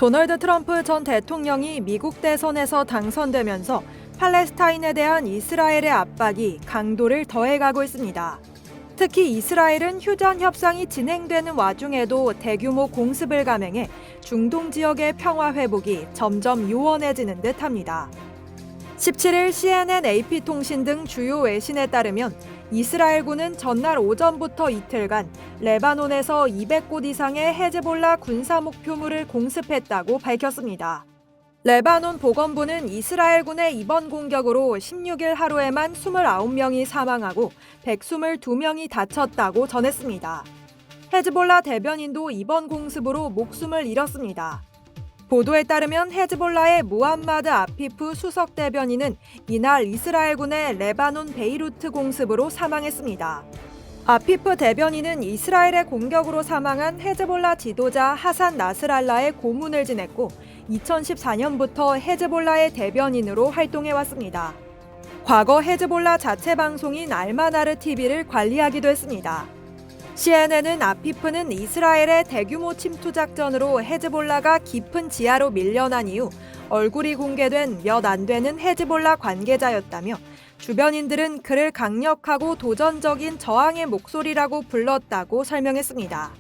도널드 트럼프 전 대통령이 미국 대선에서 당선되면서 팔레스타인에 대한 이스라엘의 압박이 강도를 더해가고 있습니다. 특히 이스라엘은 휴전 협상이 진행되는 와중에도 대규모 공습을 감행해 중동 지역의 평화 회복이 점점 요원해지는 듯합니다. 17일 CNN, AP통신 등 주요 외신에 따르면 이스라엘군은 전날 오전부터 이틀간 레바논에서 200곳 이상의 헤즈볼라 군사 목표물을 공습했다고 밝혔습니다. 레바논 보건부는 이스라엘군의 이번 공격으로 16일 하루에만 29명이 사망하고 122명이 다쳤다고 전했습니다. 헤즈볼라 대변인도 이번 공습으로 목숨을 잃었습니다. 보도에 따르면 헤즈볼라의 무함마드 아피프 수석 대변인은 이날 이스라엘군의 레바논 베이루트 공습으로 사망했습니다. 아피프 대변인은 이스라엘의 공격으로 사망한 헤즈볼라 지도자 하산 나스랄라의 고문을 지냈고 2014년부터 헤즈볼라의 대변인으로 활동해왔습니다. 과거 헤즈볼라 자체 방송인 알마나르 TV를 관리하기도 했습니다. CNN은 아피프는 이스라엘의 대규모 침투 작전으로 헤즈볼라가 깊은 지하로 밀려난 이후 얼굴이 공개된 몇 안 되는 헤즈볼라 관계자였다며 주변인들은 그를 강력하고 도전적인 저항의 목소리라고 불렀다고 설명했습니다.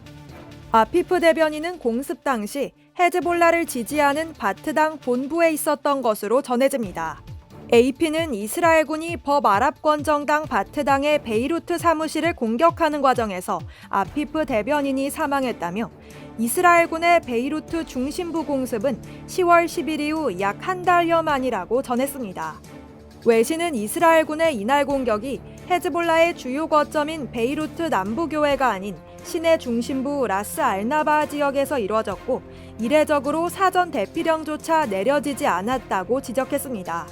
아피프 대변인은 공습 당시 헤즈볼라를 지지하는 바트당 본부에 있었던 것으로 전해집니다. AP는 이스라엘군이 범아랍권 정당 바트당의 베이루트 사무실을 공격하는 과정에서 아피프 대변인이 사망했다며 이스라엘군의 베이루트 중심부 공습은 10월 10일 이후 약 한 달여 만이라고 전했습니다. 외신은 이스라엘군의 이날 공격이 헤즈볼라의 주요 거점인 베이루트 남부교회가 아닌 시내 중심부 라스 알나바 지역에서 이루어졌고 이례적으로 사전 대피령조차 내려지지 않았다고 지적했습니다.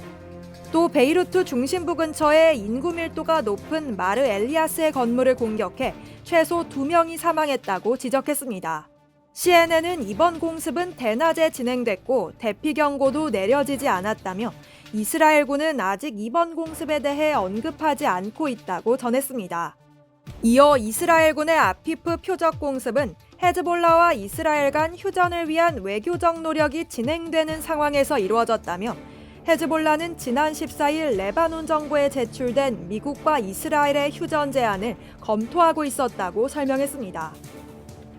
또 베이루트 중심부 근처에 인구 밀도가 높은 마르 엘리아스의 건물을 공격해 최소 2명이 사망했다고 지적했습니다. CNN은 이번 공습은 대낮에 진행됐고 대피 경고도 내려지지 않았다며 이스라엘군은 아직 이번 공습에 대해 언급하지 않고 있다고 전했습니다. 이어 이스라엘군의 아피프 표적 공습은 헤즈볼라와 이스라엘 간 휴전을 위한 외교적 노력이 진행되는 상황에서 이루어졌다며 헤즈볼라는 지난 14일 레바논 정부에 제출된 미국과 이스라엘의 휴전 제안을 검토하고 있었다고 설명했습니다.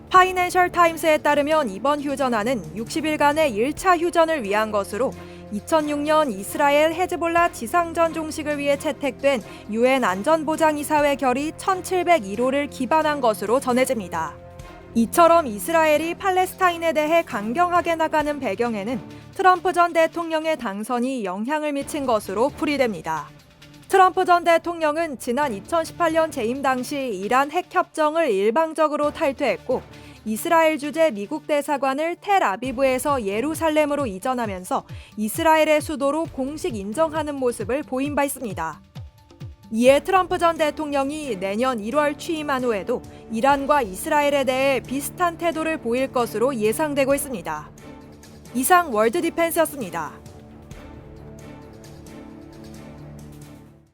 파이낸셜 타임스에 따르면 이번 휴전안은 60일간의 1차 휴전을 위한 것으로 2006년 이스라엘 헤즈볼라 지상전 종식을 위해 채택된 UN 안전보장이사회 결의 1701호를 기반한 것으로 전해집니다. 이처럼 이스라엘이 팔레스타인에 대해 강경하게 나가는 배경에는 트럼프 전 대통령의 당선이 영향을 미친 것으로 풀이됩니다. 트럼프 전 대통령은 지난 2018년 재임 당시 이란 핵협정을 일방적으로 탈퇴했고 이스라엘 주재 미국 대사관을 텔아비브에서 예루살렘으로 이전하면서 이스라엘의 수도로 공식 인정하는 모습을 보인 바 있습니다. 이에 트럼프 전 대통령이 내년 1월 취임한 후에도 이란과 이스라엘에 대해 비슷한 태도를 보일 것으로 예상되고 있습니다. 이상 월드 디펜스였습니다.